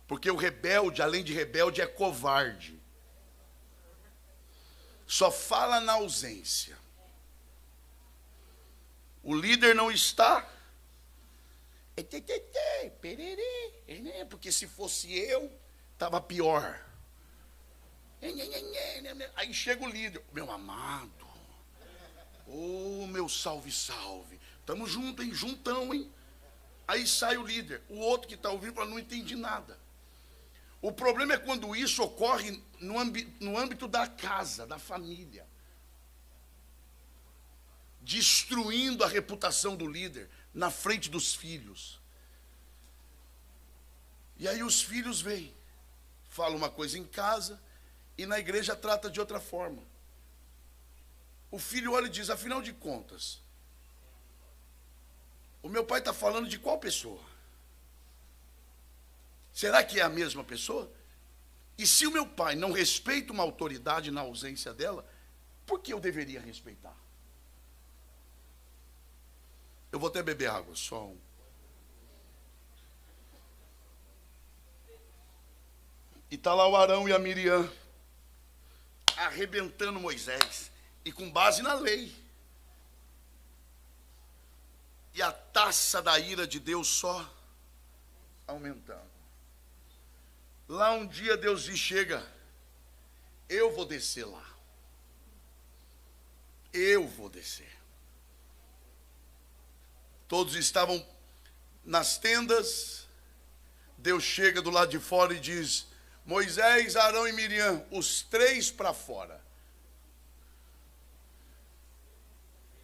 Porque o rebelde, além de rebelde, é covarde. Só fala na ausência. O líder não está. Porque se fosse eu, estava pior. Aí chega o líder. Meu amado. Ô, meu salve, salve. Estamos juntos, hein? Juntão, hein? Aí sai o líder. O outro que está ouvindo fala, não entendi nada. O problema é quando isso ocorre no âmbito da casa, da família. Destruindo a reputação do líder na frente dos filhos. E aí os filhos vêm, falam uma coisa em casa e na igreja trata de outra forma. O filho olha e diz, afinal de contas, o meu pai está falando de qual pessoa? Será que é a mesma pessoa? E se o meu pai não respeita uma autoridade na ausência dela, por que eu deveria respeitar? Eu vou até beber água, só um. E está lá o Arão e a Miriam, arrebentando Moisés, e com base na lei. E a taça da ira de Deus só aumentando. Lá um dia Deus diz, chega, eu vou descer lá. Eu vou descer. Todos estavam nas tendas. Deus chega do lado de fora e diz, Moisés, Arão e Miriam, os três para fora.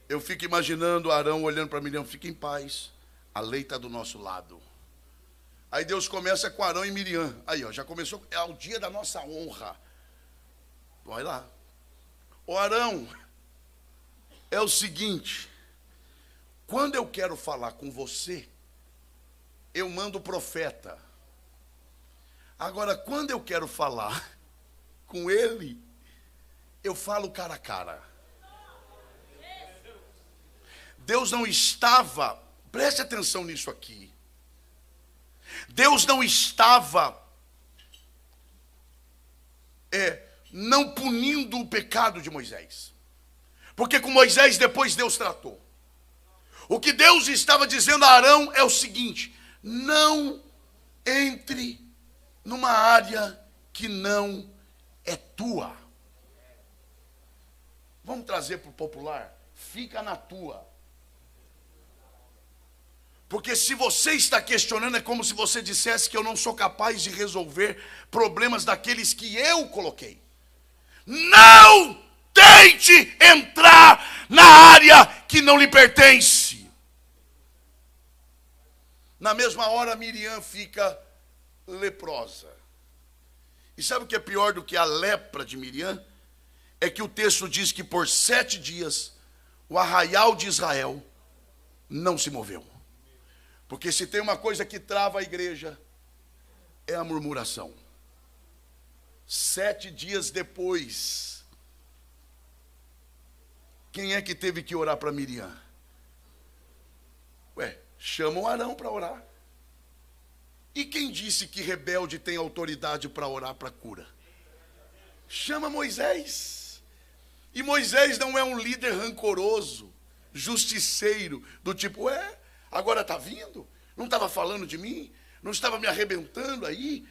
Eu fico imaginando Arão olhando para Miriam, fica em paz, a lei está do nosso lado. Aí Deus começa com Arão e Miriam. Aí, ó, já começou, é o dia da nossa honra. Vai lá. Ô Arão, é o seguinte, quando eu quero falar com você, eu mando o profeta. Agora, quando eu quero falar com ele, eu falo cara a cara. Deus não estava, preste atenção nisso aqui. Deus não estava não punindo o pecado de Moisés. Porque com Moisés depois Deus tratou. O que Deus estava dizendo a Arão é o seguinte, não entre numa área que não é tua. Vamos trazer para o popular? Fica na tua. Porque se você está questionando, é como se você dissesse que eu não sou capaz de resolver problemas daqueles que eu coloquei. Não tente entrar na área que não lhe pertence. Na mesma hora, Miriam fica leprosa. E sabe o que é pior do que a lepra de Miriam? É que o texto diz que por 7 dias o arraial de Israel não se moveu. Porque se tem uma coisa que trava a igreja, é a murmuração. 7 dias depois, quem é que teve que orar para Miriam? Chamam Arão para orar. E quem disse que rebelde tem autoridade para orar para cura? Chama Moisés. E Moisés não é um líder rancoroso, justiceiro, do tipo, agora está vindo? Não estava falando de mim? Não estava me arrebentando aí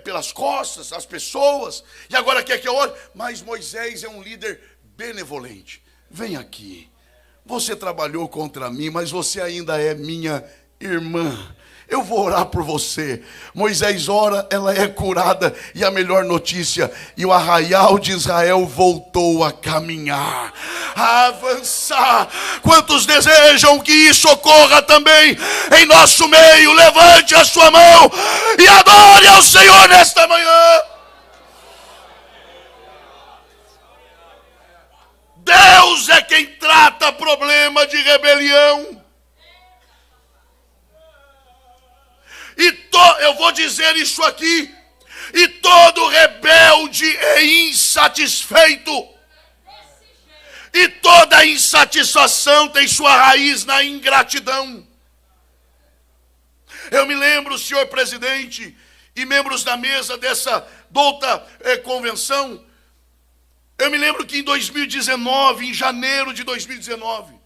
pelas costas, as pessoas? E agora quer que eu ore? Mas Moisés é um líder benevolente. Vem aqui. Você trabalhou contra mim, mas você ainda é minha irmã, eu vou orar por você. Moisés ora, ela é curada. E a melhor notícia, e o arraial de Israel voltou a caminhar, a avançar. Quantos desejam que isso ocorra também em nosso meio? Levante a sua mão e adore ao Senhor nesta manhã. Deus é quem trata problema de rebelião. Eu vou dizer isso aqui. E todo rebelde é insatisfeito. E toda insatisfação tem sua raiz na ingratidão. Eu me lembro, senhor presidente e membros da mesa dessa douta convenção, eu me lembro que em 2019, em janeiro de 2019,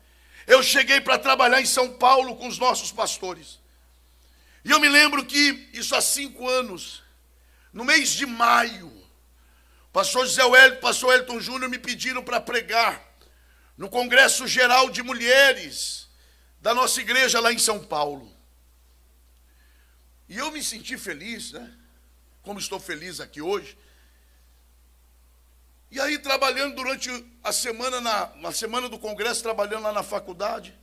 eu cheguei para trabalhar em São Paulo com os nossos pastores. E eu me lembro que, isso há 5 anos, no mês de maio, o pastor José Wellington, o pastor Elton Júnior me pediram para pregar no Congresso Geral de Mulheres da nossa igreja lá em São Paulo. E eu me senti feliz, né? Como estou feliz aqui hoje. E aí, trabalhando durante a semana, na semana do congresso, trabalhando lá na faculdade,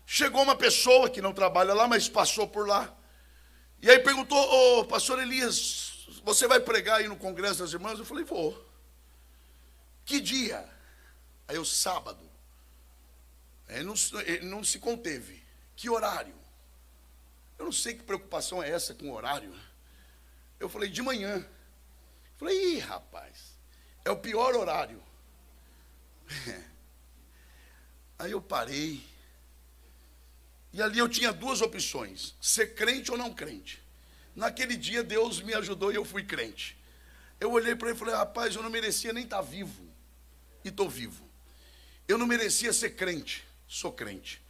chegou uma pessoa que não trabalha lá, mas passou por lá. E aí perguntou: ô, pastor Elias, você vai pregar aí no congresso das irmãs? Eu falei: vou. Que dia? Aí eu: sábado. Ele não se conteve. Que horário? Eu não sei que preocupação é essa com o horário. Eu falei: de manhã. Eu falei: ih, rapaz, é o pior horário. Aí eu parei. E ali eu tinha 2 opções: ser crente ou não crente. Naquele dia Deus me ajudou e eu fui crente. Eu olhei para ele e falei: rapaz, eu não merecia nem estar vivo. E estou vivo. Eu não merecia ser crente. Sou crente.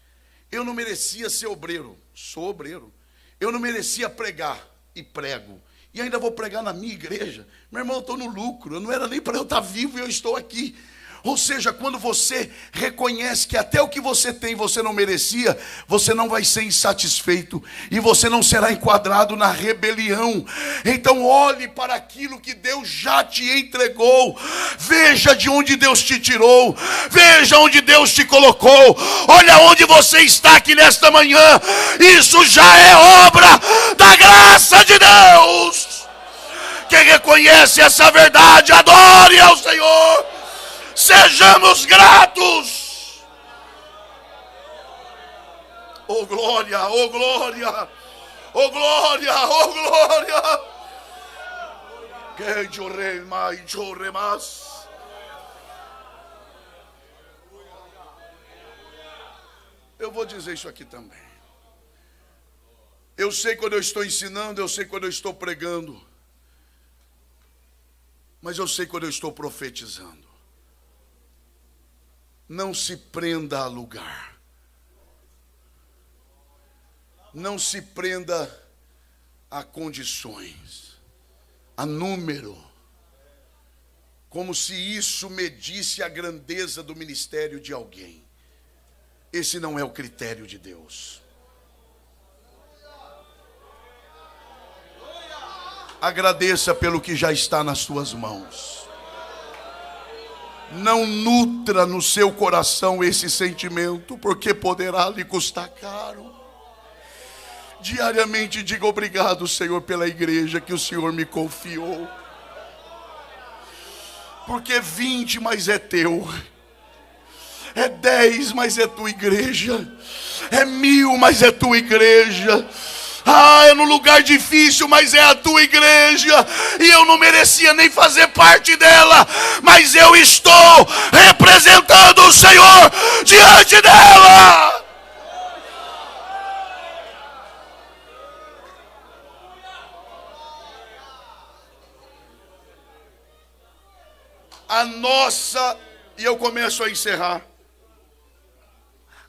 Eu não merecia ser obreiro. Sou obreiro. Eu não merecia pregar. E prego. E ainda vou pregar na minha igreja. Meu irmão, eu estou no lucro. Eu não era nem para eu estar vivo e eu estou aqui. Ou seja, quando você reconhece que até o que você tem você não merecia, você não vai ser insatisfeito e você não será enquadrado na rebelião. Então olhe para aquilo que Deus já te entregou. Veja de onde Deus te tirou. Veja onde Deus te colocou. Olha onde você está aqui nesta manhã. Isso já é obra da graça de Deus. Quem reconhece essa verdade, adore ao Senhor. Sejamos gratos. Oh glória, oh glória, oh glória, oh glória. Que chorei mais, chorei mais. Eu vou dizer isso aqui também. Eu sei quando eu estou ensinando, eu sei quando eu estou pregando, mas eu sei quando eu estou profetizando. Não se prenda a lugar. Não se prenda a condições, a número, como se isso medisse a grandeza do ministério de alguém. Esse não é o critério de Deus. Agradeça pelo que já está nas suas mãos. Não nutra no seu coração esse sentimento, porque poderá lhe custar caro. Diariamente diga: obrigado, Senhor, pela igreja que o Senhor me confiou. Porque 20, mas é teu. É 10, mas é tua igreja. É 1000, mas é tua igreja. É no lugar difícil, mas é a tua igreja. E eu não merecia nem fazer parte dela, mas eu estou representando o Senhor diante dela. A nossa, e eu começo a encerrar,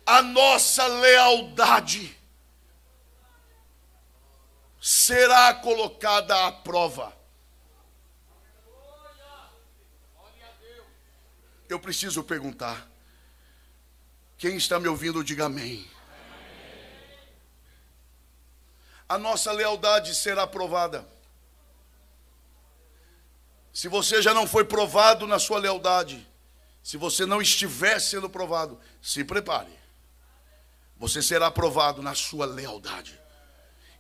a nossa lealdade será colocada à prova. Eu preciso perguntar. Quem está me ouvindo, diga amém. a nossa lealdade será provada. Se você já não foi provado na sua lealdade, se você não estiver sendo provado, se prepare. Você será provado na sua lealdade.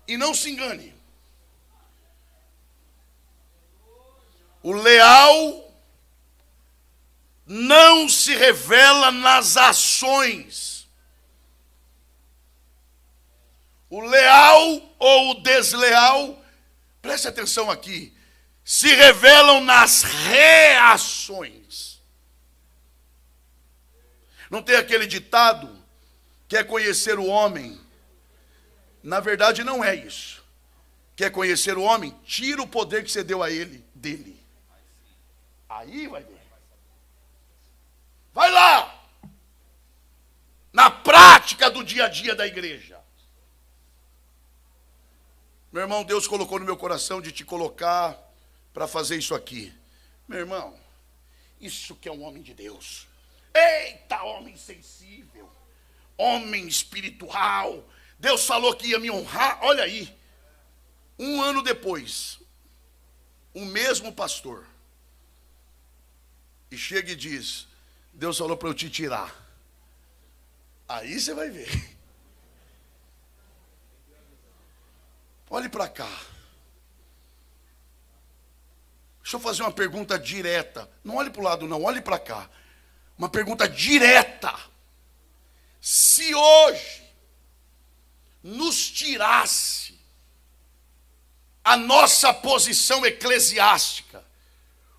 E não se engane. O leal não se revela nas ações. O leal ou o desleal, preste atenção aqui, se revelam nas reações. Não tem aquele ditado, quer conhecer o homem? Na verdade não é isso. Quer conhecer o homem? Tira o poder que você deu a ele, dele. Aí vai ver. Vai lá. Na prática do dia a dia da igreja. Meu irmão, Deus colocou no meu coração de te colocar para fazer isso aqui. Meu irmão, isso que é um homem de Deus. Eita, homem sensível. Homem espiritual. Deus falou que ia me honrar. Olha aí. Um ano depois, o mesmo pastor. E chega e diz, Deus falou para eu te tirar. Aí você vai ver. Olhe para cá. Deixa eu fazer uma pergunta direta. Não olhe para o lado não, olhe para cá. Uma pergunta direta. Se hoje nos tirasse a nossa posição eclesiástica,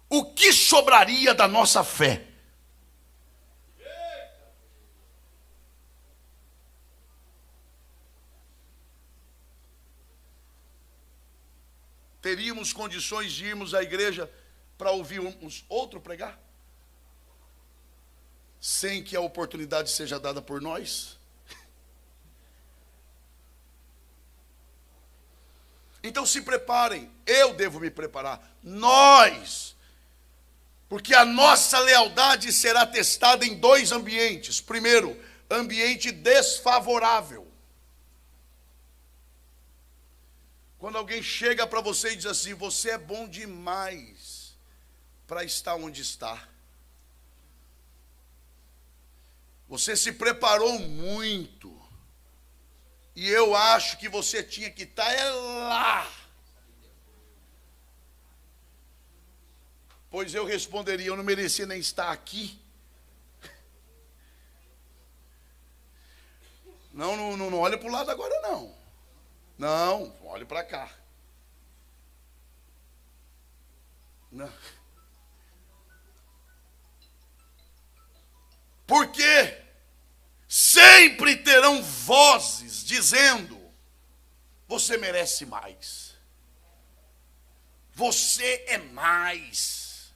o que sobraria da nossa fé? Teríamos condições de irmos à igreja para ouvir outro pregar? Sem que a oportunidade seja dada por nós? Então se preparem, eu devo me preparar, nós, porque a nossa lealdade será testada em dois ambientes. Primeiro, ambiente desfavorável. Quando alguém chega para você e diz assim, você é bom demais para estar onde está. Você se preparou muito. E eu acho que você tinha que estar lá. Pois eu responderia, eu não merecia nem estar aqui. Não olha para o lado agora não. Não, olhe para cá. Não. Porque sempre terão vozes dizendo, você merece mais. Você é mais.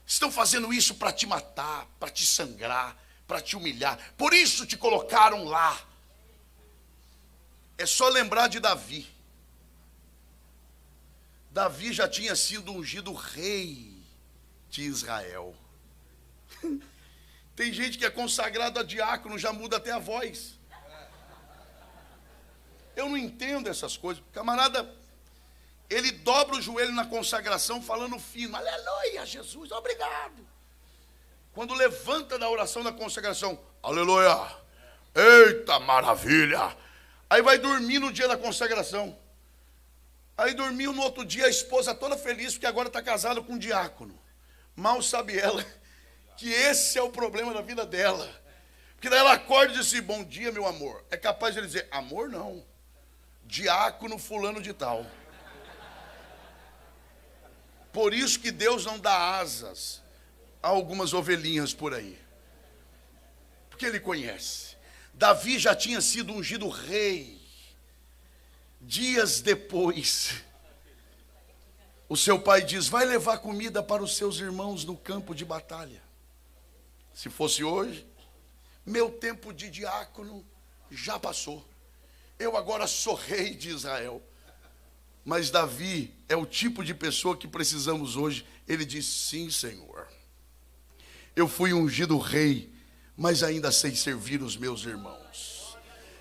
Estão fazendo isso para te matar, para te sangrar, para te humilhar. Por isso te colocaram lá. É só lembrar de Davi. Davi já tinha sido ungido rei de Israel. Tem gente que é consagrado a diácono, já muda até a voz. Eu não entendo essas coisas. Camarada, ele dobra o joelho na consagração falando fino. Aleluia, Jesus, obrigado. Quando levanta da oração da consagração, aleluia, eita maravilha. Aí vai dormir no dia da consagração. Aí dormiu no outro dia, a esposa toda feliz, porque agora está casada com um diácono. Mal sabe ela que esse é o problema da vida dela. Porque daí ela acorda e diz assim, bom dia, meu amor. É capaz de ele dizer, amor não. Diácono fulano de tal. Por isso que Deus não dá asas a algumas ovelhinhas por aí. Porque Ele conhece. Davi já tinha sido ungido rei. Dias depois, o seu pai diz, vai levar comida para os seus irmãos no campo de batalha. Se fosse hoje, meu tempo de diácono já passou. Eu agora sou rei de Israel. Mas Davi é o tipo de pessoa que precisamos hoje. Ele diz, sim, Senhor. Eu fui ungido rei, mas ainda sei servir os meus irmãos.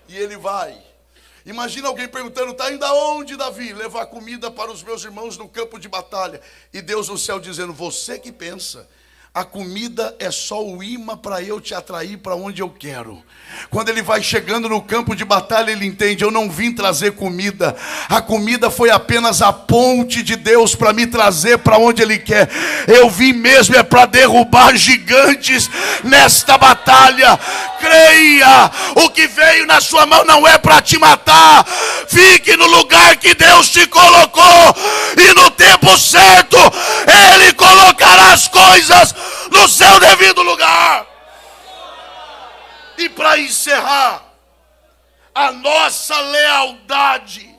E ele vai. Imagina alguém perguntando: está indo aonde, Davi? Levar comida para os meus irmãos no campo de batalha. E Deus no céu dizendo: você que pensa. A comida é só o imã para eu te atrair para onde eu quero. Quando ele vai chegando no campo de batalha, ele entende: eu não vim trazer comida. A comida foi apenas a ponte de Deus para me trazer para onde ele quer. Eu vim mesmo é para derrubar gigantes nesta batalha. Creia, o que veio na sua mão não é para te matar. Fique no lugar que Deus te colocou, e no tempo certo ele colocará as coisas no seu devido lugar. E para encerrar, a nossa lealdade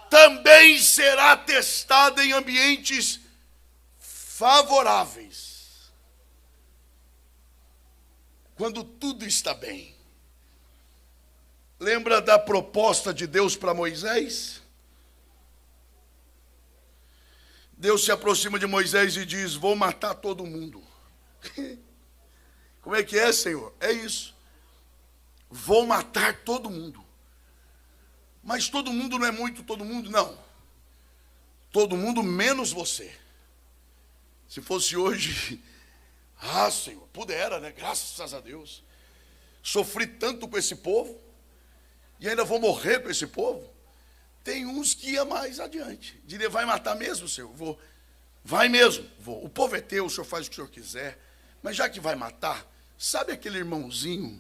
também será testada em ambientes favoráveis. Quando tudo está bem. Lembra da proposta de Deus para Moisés? Deus se aproxima de Moisés e diz: vou matar todo mundo. Como é que é, Senhor? É isso. Vou matar todo mundo. Mas todo mundo não é muito todo mundo, não. Todo mundo menos você. Se fosse hoje, Senhor, pudera, né? Graças a Deus. Sofri tanto com esse povo e ainda vou morrer com esse povo. Tem uns que ia mais adiante. Diria: vai matar mesmo, Senhor? Vou. Vai mesmo, vou. O povo é teu, o Senhor faz o que o Senhor quiser. Mas já que vai matar, sabe aquele irmãozinho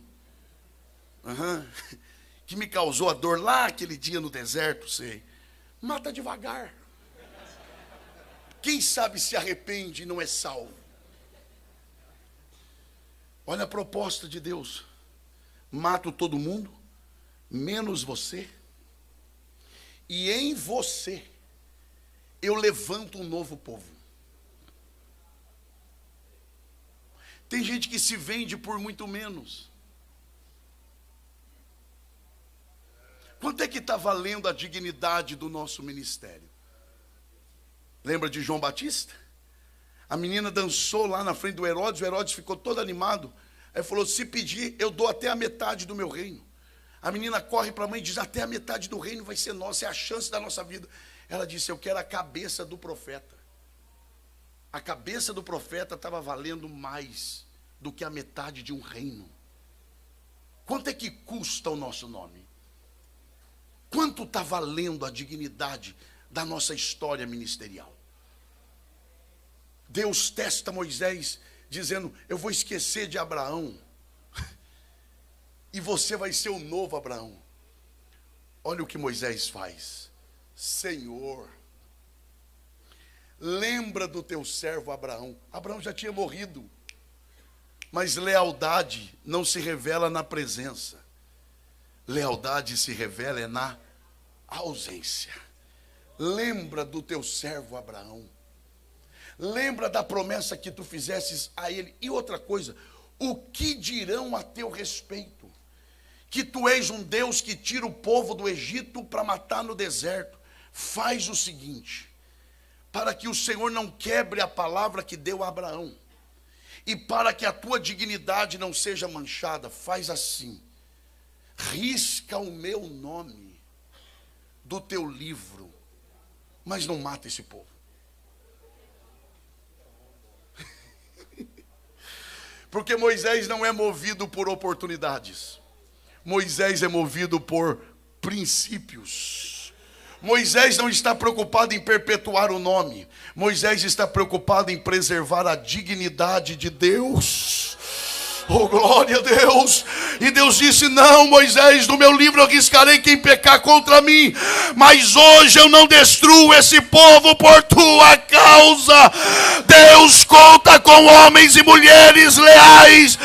que me causou a dor lá aquele dia no deserto? Sei. Mata devagar. Quem sabe se arrepende e não é salvo. Olha a proposta de Deus. Mato todo mundo, menos você. E em você eu levanto um novo povo. Tem gente que se vende por muito menos. Quanto é que está valendo a dignidade do nosso ministério? Lembra de João Batista? A menina dançou lá na frente do Herodes, o Herodes ficou todo animado. Aí falou: se pedir, eu dou até a metade do meu reino. A menina corre para a mãe e diz: até a metade do reino vai ser nossa, é a chance da nossa vida. Ela disse: eu quero a cabeça do profeta. A cabeça do profeta estava valendo mais do que a metade de um reino. Quanto é que custa o nosso nome? Quanto está valendo a dignidade da nossa história ministerial? Deus testa Moisés dizendo: eu vou esquecer de Abraão e você vai ser o novo Abraão. Olha o que Moisés faz. Senhor, lembra do teu servo Abraão. Abraão já tinha morrido. Mas lealdade não se revela na presença. Lealdade se revela na ausência. Lembra do teu servo Abraão. Lembra da promessa que tu fizesses a ele. E outra coisa, o que dirão a teu respeito? Que tu és um Deus que tira o povo do Egito para matar no deserto. Faz o seguinte, para que o Senhor não quebre a palavra que deu a Abraão, e para que a tua dignidade não seja manchada, faz assim: risca o meu nome do teu livro, mas não mata esse povo. Porque Moisés não é movido por oportunidades. Moisés é movido por princípios. Moisés não está preocupado em perpetuar o nome. Moisés está preocupado em preservar a dignidade de Deus. Oh, glória a Deus. E Deus disse: não, Moisés, no meu livro eu riscarei quem pecar contra mim, mas hoje eu não destruo esse povo por tua causa. Deus conta com homens e mulheres leais.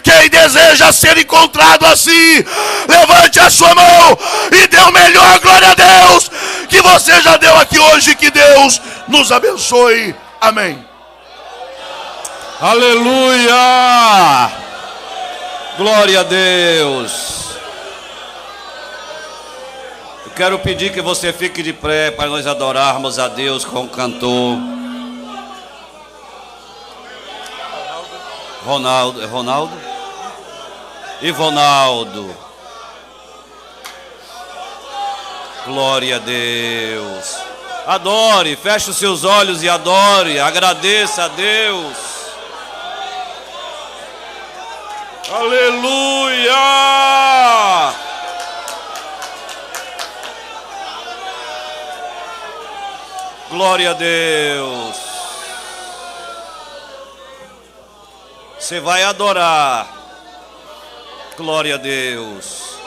Quem deseja ser encontrado assim, levante a sua mão e dê o melhor glória a Deus que você já deu aqui hoje. Que Deus nos abençoe. Amém. Aleluia! Glória a Deus. Eu quero pedir que você fique de pé para nós adorarmos a Deus com o cantor Ronaldo. Glória a Deus. Adore, feche os seus olhos e adore, agradeça a Deus. Aleluia! Glória a Deus. Você vai adorar. Glória a Deus.